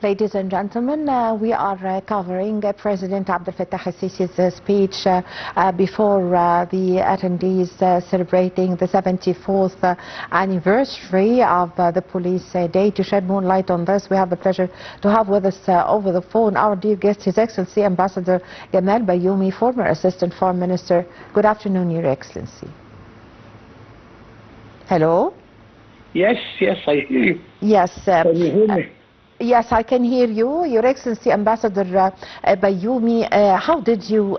Ladies and gentlemen, we are covering President Abdel Fattah al-Sisi's speech before the attendees celebrating the 74th anniversary of the Police Day. To shed more light on this, we have the pleasure to have with us over the phone our dear guest, His Excellency Ambassador Gamal Bayoumy, former Assistant Foreign Minister. Good afternoon, Your Excellency. Hello? Yes, I hear you. Yes. Can you hear me? Yes, I can hear you. Your Excellency Ambassador Bayoumy, how did you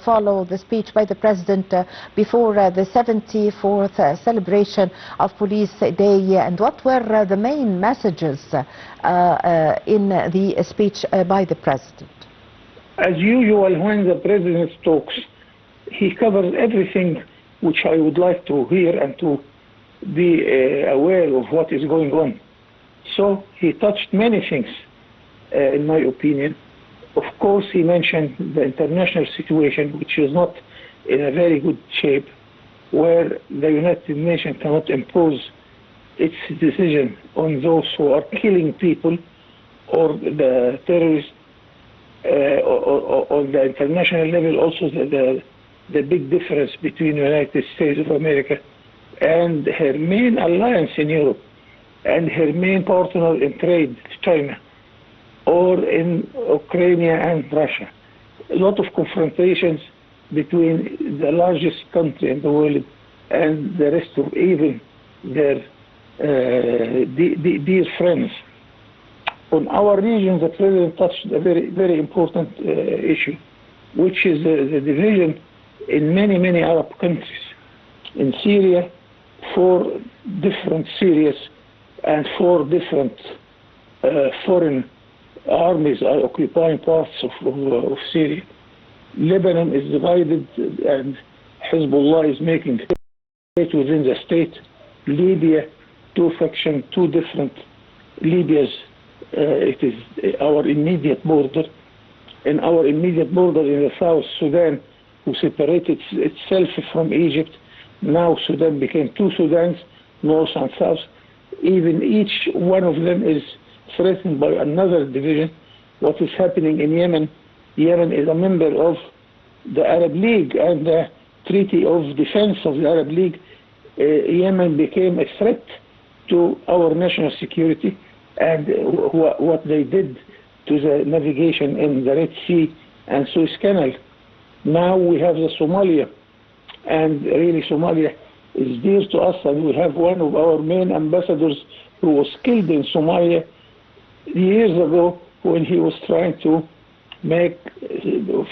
follow the speech by the President before the 74th celebration of Police Day, and what were the main messages in the speech by the President? As usual, when the President talks, he covers everything which I would like to hear and to be aware of what is going on. So he touched many things, in my opinion. Of course, he mentioned the international situation, which is not in a very good shape, where the United Nations cannot impose its decision on those who are killing people or the terrorists. On the international level, also the big difference between the United States of America and her main alliance in Europe and her main partner in trade, China, or in Ukraine and Russia. A lot of confrontations between the largest country in the world and the rest of even their dear friends. On our region, the President touched a very, very important issue, which is the division in many Arab countries. In Syria, 4 different Syrias and 4 different foreign armies are occupying parts of Syria. Lebanon is divided and Hezbollah is making state within the state. Libya, 2 factions, 2 different Libyas. It is our immediate border. In our immediate border in the South Sudan, who separated itself from Egypt, now Sudan became 2 Sudans, North and South. Even each one of them is threatened by another division. What is happening in Yemen? Yemen is a member of the Arab League and the Treaty of Defense of the Arab League. Yemen became a threat to our national security, and what they did to the navigation in the Red Sea and Suez Canal. Now we have the Somalia, and really Somalia is dear to us, and we have one of our main ambassadors who was killed in Somalia years ago when he was trying to make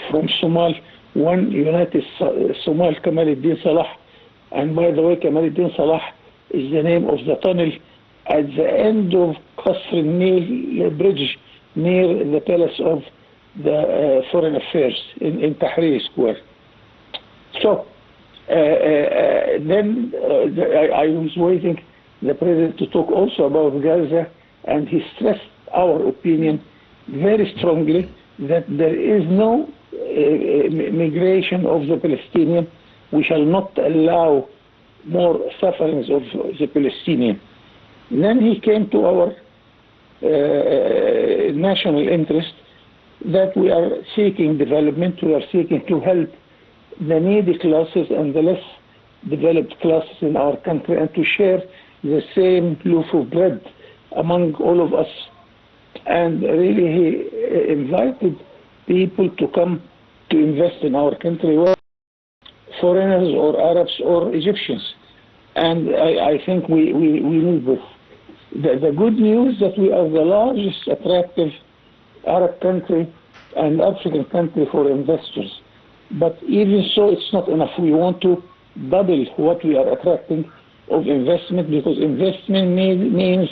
from Somal one united Somal, Kamaluddin Salah. And by the way, Kamaluddin Salah is the name of the tunnel at the end of Qasr Nile bridge near the Palace of the Foreign Affairs in Tahrir Square. So then I was waiting the President to talk also about Gaza, and he stressed our opinion very strongly that there is no migration of the Palestinian. We shall not allow more sufferings of the Palestinian. Then he came to our national interest, that we are seeking development, we are seeking to help the needy classes and the less developed classes in our country, and to share the same loaf of bread among all of us. And really he invited people to come to invest in our country, foreigners or Arabs or Egyptians. And I think we need this. The good news that we are the largest attractive Arab country and African country for investors. But even so, it's not enough. We want to double what we are attracting of investment, because investment means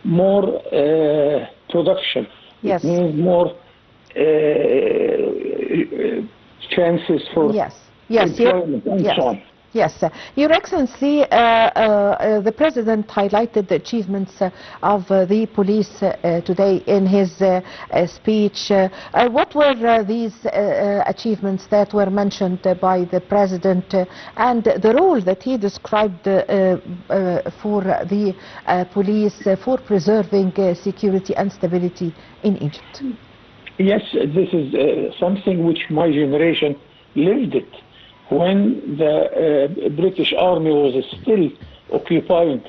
more production. Yes. It means more chances for employment and so on. Yes, Your Excellency, the President highlighted the achievements of the police today in his speech. What were these achievements that were mentioned by the President and the role that he described for the police for preserving security and stability in Egypt? Yes, this is something which my generation lived it. When the British Army was still occupying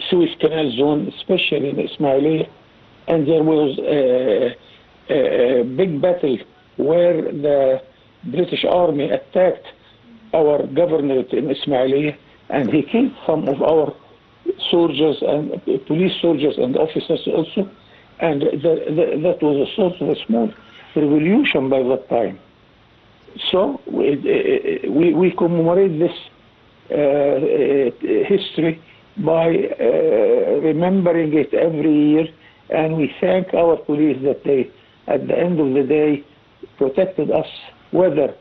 Suez Canal zone, especially in Ismailia, and there was a big battle where the British Army attacked our governorate in Ismailia, and he killed some of our soldiers and police soldiers and officers also, and that was a sort of a small revolution by that time. So we commemorate this history by remembering it every year, and we thank our police that they, at the end of the day, protected us, whether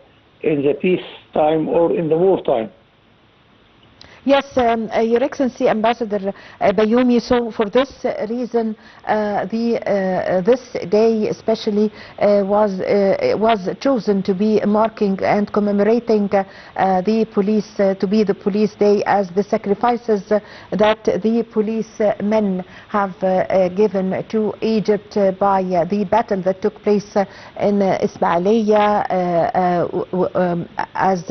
in the peace time or in the wartime. Yes, Your Excellency, Ambassador Bayoumy, so for this reason, this day especially was chosen to be marking and commemorating the police, to be the police day, as the sacrifices that the policemen have given to Egypt by the battle that took place in Ismailia, as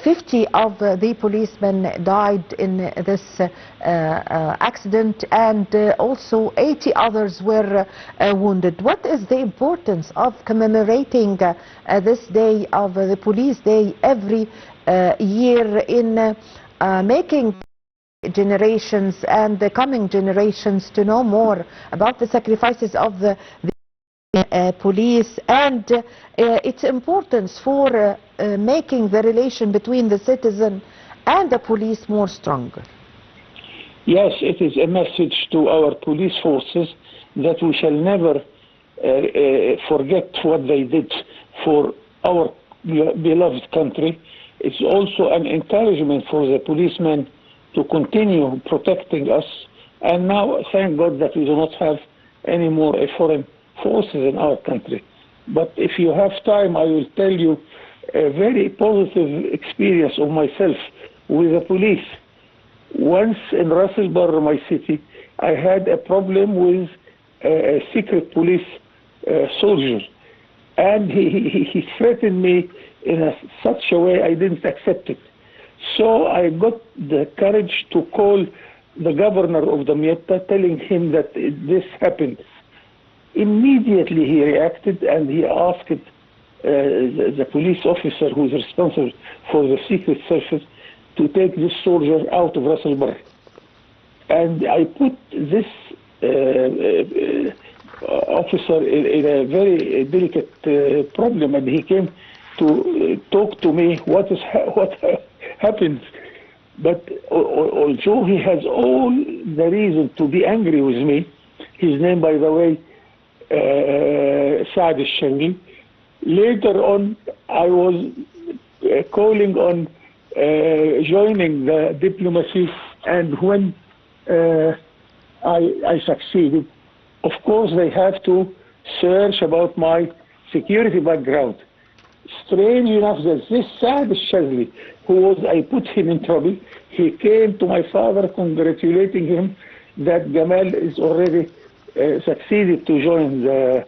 50 of the policemen died in this accident, and also 80 others were wounded. What is the importance of commemorating this day of the police day every year in making generations and the coming generations to know more about the sacrifices of the police and its importance for making the relation between the citizen and the police more stronger? Yes, it is a message to our police forces that we shall never forget what they did for our beloved country. It's also an encouragement for the policemen to continue protecting us. And now, thank God that we do not have any more foreign forces in our country. But if you have time, I will tell you a very positive experience of myself with the police. Once in Ras Al Barr, my city, I had a problem with a secret police soldier, and he threatened me in such a way I didn't accept it. So I got the courage to call the governor of Damietta, telling him that this happened. Immediately he reacted, and he asked the police officer who is responsible for the secret service to take this soldier out of Ras Al Barr. And I put this officer in a very delicate problem, and he came to talk to me what happened. But although he has all the reason to be angry with me, his name, by the way, Saad al-Shanghi, later on I was calling on joining the diplomacy, and when I succeeded, of course they have to search about my security background. Strange enough that this Saad al-Shanghi, I put him in trouble, he came to my father congratulating him that Gamal is already succeeded to join the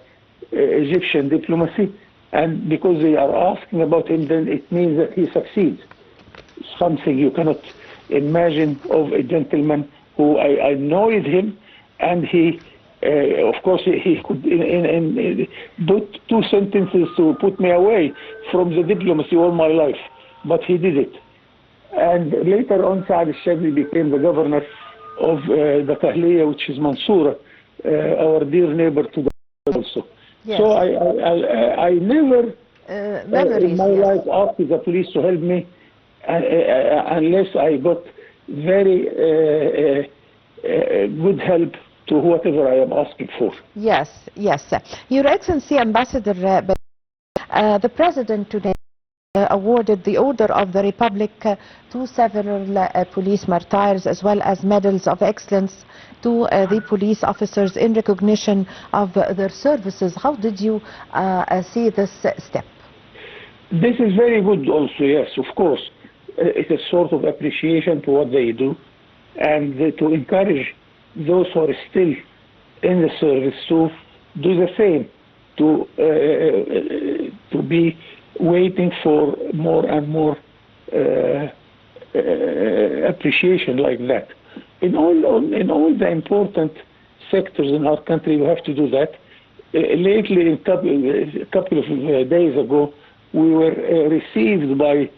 Egyptian diplomacy, and because they are asking about him, then it means that he succeeds. Something you cannot imagine of a gentleman who I annoyed him, and he, of course, he could put 2 sentences to put me away from the diplomacy all my life, but he did it. And later on, Saad al-Shanghi became the governor of the Tahliya, which is Mansoura, our dear neighbor to the also. Yes. So I never in my life asked the police to help me unless I got very good help to whatever I am asking for. Yes, yes. Your Excellency, Ambassador, the President today awarded the Order of the Republic to several police martyrs, as well as medals of excellence to the police officers in recognition of their services. How did you see this step? This is very good also, yes, of course. It's a sort of appreciation to what they do, and to encourage those who are still in the service to do the same, to be waiting for more and more appreciation like that. In all the important sectors in our country, we have to do that. Lately, a couple of days ago, we were received by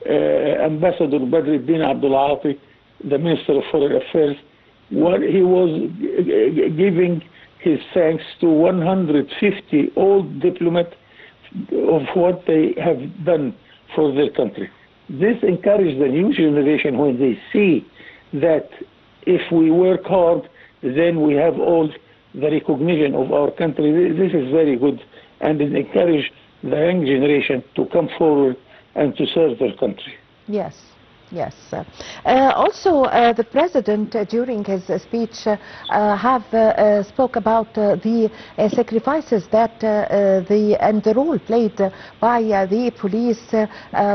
Ambassador Badruddin Abdulati, the Minister of Foreign Affairs. He was giving his thanks to 150 old diplomats of what they have done for their country. This encourages the new generation when they see that if we work hard, then we have all the recognition of our country. This is very good, and it encourages the young generation to come forward and to serve their country. Yes. Yes. Also, the President, during his speech, spoke about the sacrifices that and the role played by the police,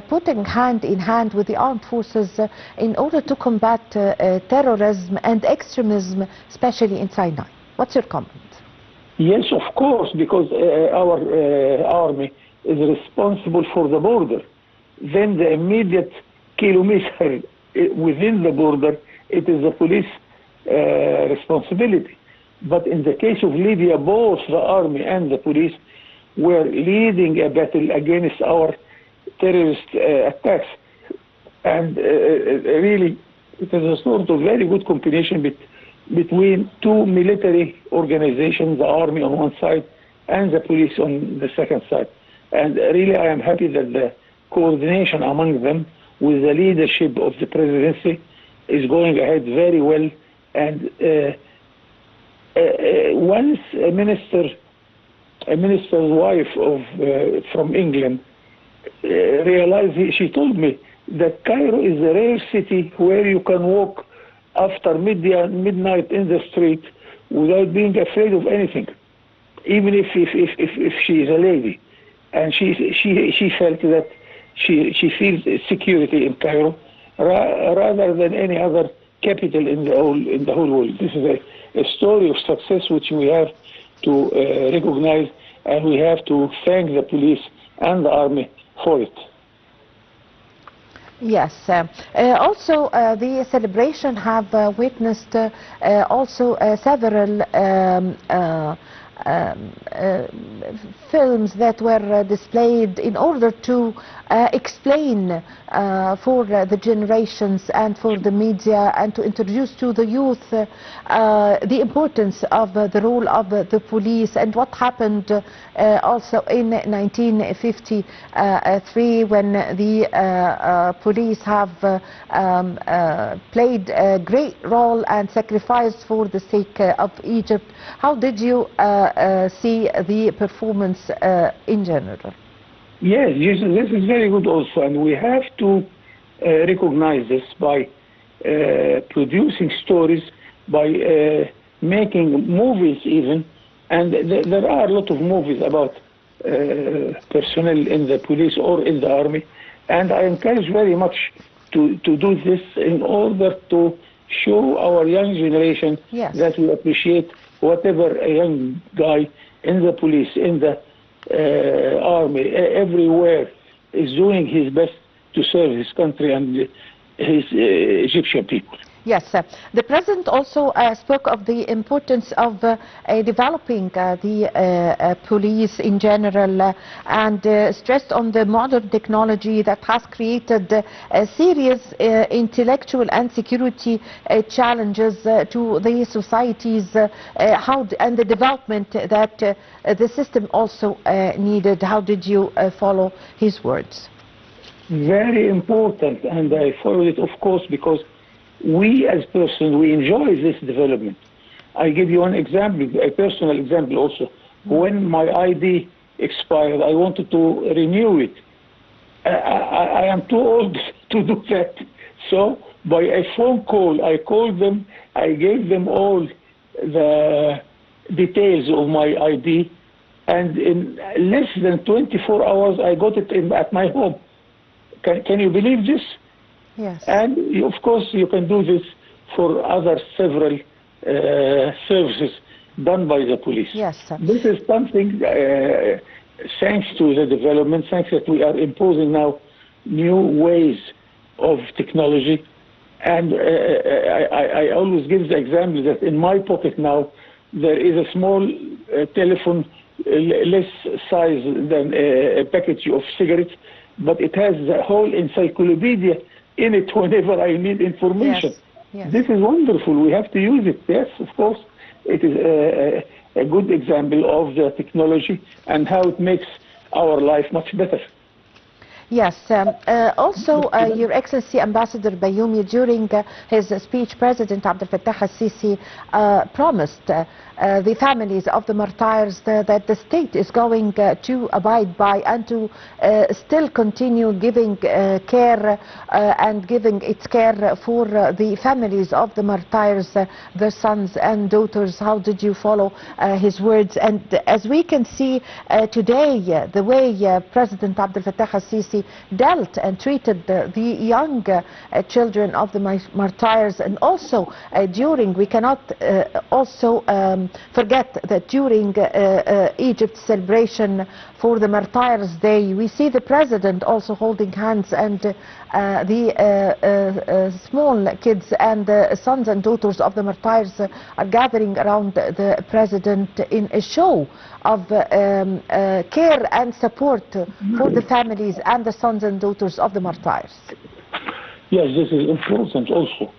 putting hand in hand with the armed forces in order to combat terrorism and extremism, especially in Sinai. What's your comment? Yes, of course, because our army is responsible for the border. Then the immediate kilometer within the border, it is the police responsibility. But in the case of Libya, both the army and the police were leading a battle against our terrorist attacks. And really, it is a sort of very good combination between two military organizations, the army on one side and the police on the second side. And really, I am happy that the coordination among them with the leadership of the presidency is going ahead very well. And once a minister's wife from England realized, she told me that Cairo is a rare city where you can walk after midnight in the street without being afraid of anything, even if she is a lady. And she felt that she feels security in Cairo rather than any other capital in the whole world. This is a story of success which we have to recognize, and we have to thank the police and the army for it. Yes. Also, the celebration have witnessed also several films that were displayed in order to explain for the generations and for the media and to introduce to the youth the importance of the role of the police and what happened also in 1953 when the police have played a great role and sacrificed for the sake of Egypt. How did you see the performance in general? Yes, this is very good also, and we have to recognize this by producing stories, by making movies even, and there are a lot of movies about personnel in the police or in the army, and I encourage very much to do this in order to show our young generation that we appreciate whatever a young guy in the police, in the army, everywhere is doing his best to serve his country and his Egyptian people. Yes, the President also spoke of the importance of developing the police in general and stressed on the modern technology that has created serious intellectual and security challenges to the societies and the development that the system also needed. How did you follow his words? Very important, and I followed it, of course, because we as persons, we enjoy this development. I give you one example, a personal example also. When my ID expired, I wanted to renew it. I am too old to do that. So by a phone call, I called them, I gave them all the details of my ID, and in less than 24 hours, I got it at my home. Can you believe this? Yes. And of course, you can do this for other several services done by the police. Yes, sir. This is something, thanks to the development, thanks that we are imposing now new ways of technology. And I always give the example that in my pocket now, there is a small telephone, less size than a package of cigarettes, but it has the whole encyclopedia in it whenever I need information. Yes. Yes. This is wonderful. We have to use it. Yes, of course. It is a good example of the technology and how it makes our life much better. Yes. Also, Your Excellency Ambassador Bayoumy, during his speech, President Abdel Fattah al-Sisi promised the families of the martyrs that the state is going to abide by and to still continue giving care and giving its care for the families of the martyrs, their sons and daughters. How did you follow his words? And as we can see today, the way President Abdel Fattah al-Sisi dealt and treated the young children of the martyrs, and also during, we cannot also forget that during Egypt's celebration for the Martyrs Day, we see the President also holding hands, and the small kids and the sons and daughters of the martyrs are gathering around the President in a show of care and support for the families and the sons and daughters of the martyrs. Yes, this is important also,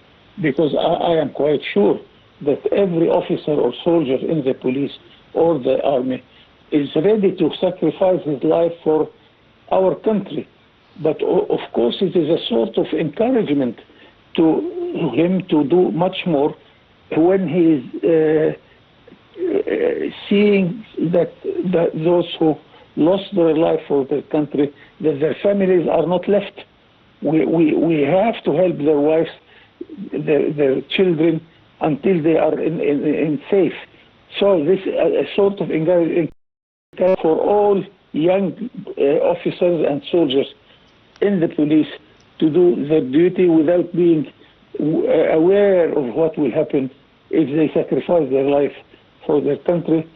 because I am quite sure that every officer or soldier in the police or the army is ready to sacrifice his life for our country. But of course, it is a sort of encouragement to him to do much more when he is seeing that those who lost their life for their country, that their families are not left. We have to help their wives, their children, until they are in safe. So this is a sort of encouragement for all young officers and soldiers in the police to do their duty without being aware of what will happen if they sacrifice their life for their country,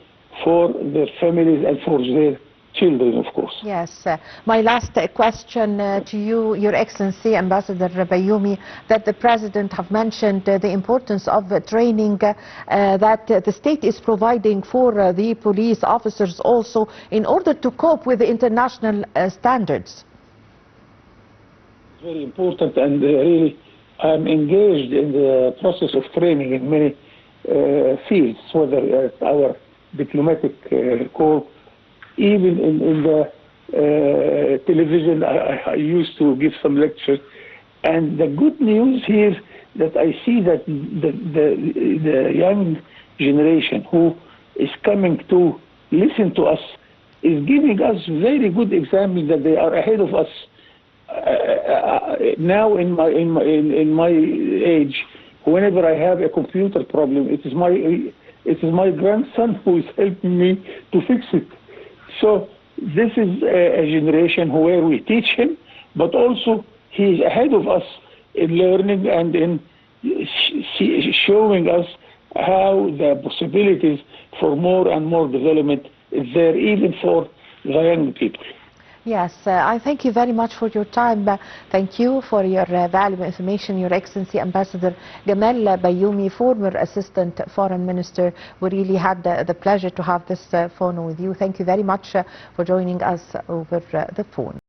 for their families, and for their children, of course. Yes. My last question to you, Your Excellency Ambassador Bayoumy, that the President have mentioned the importance of training that the state is providing for the police officers also in order to cope with the international standards. Very important, and really I'm engaged in the process of training in many fields, whether our diplomatic corps, even in the television. I used to give some lectures, and the good news here that I see that the young generation who is coming to listen to us is giving us very good example that they are ahead of us. Now in my age, whenever I have a computer problem, it is my grandson who is helping me to fix it. So this is a generation where we teach him, but also he is ahead of us in learning and in showing us how the possibilities for more and more development is there, even for the young people. Yes, I thank you very much for your time. Thank you for your valuable information, Your Excellency Ambassador Gamal Bayoumy, former Assistant Foreign Minister. We really had the pleasure to have this phone with you. Thank you very much for joining us over the phone.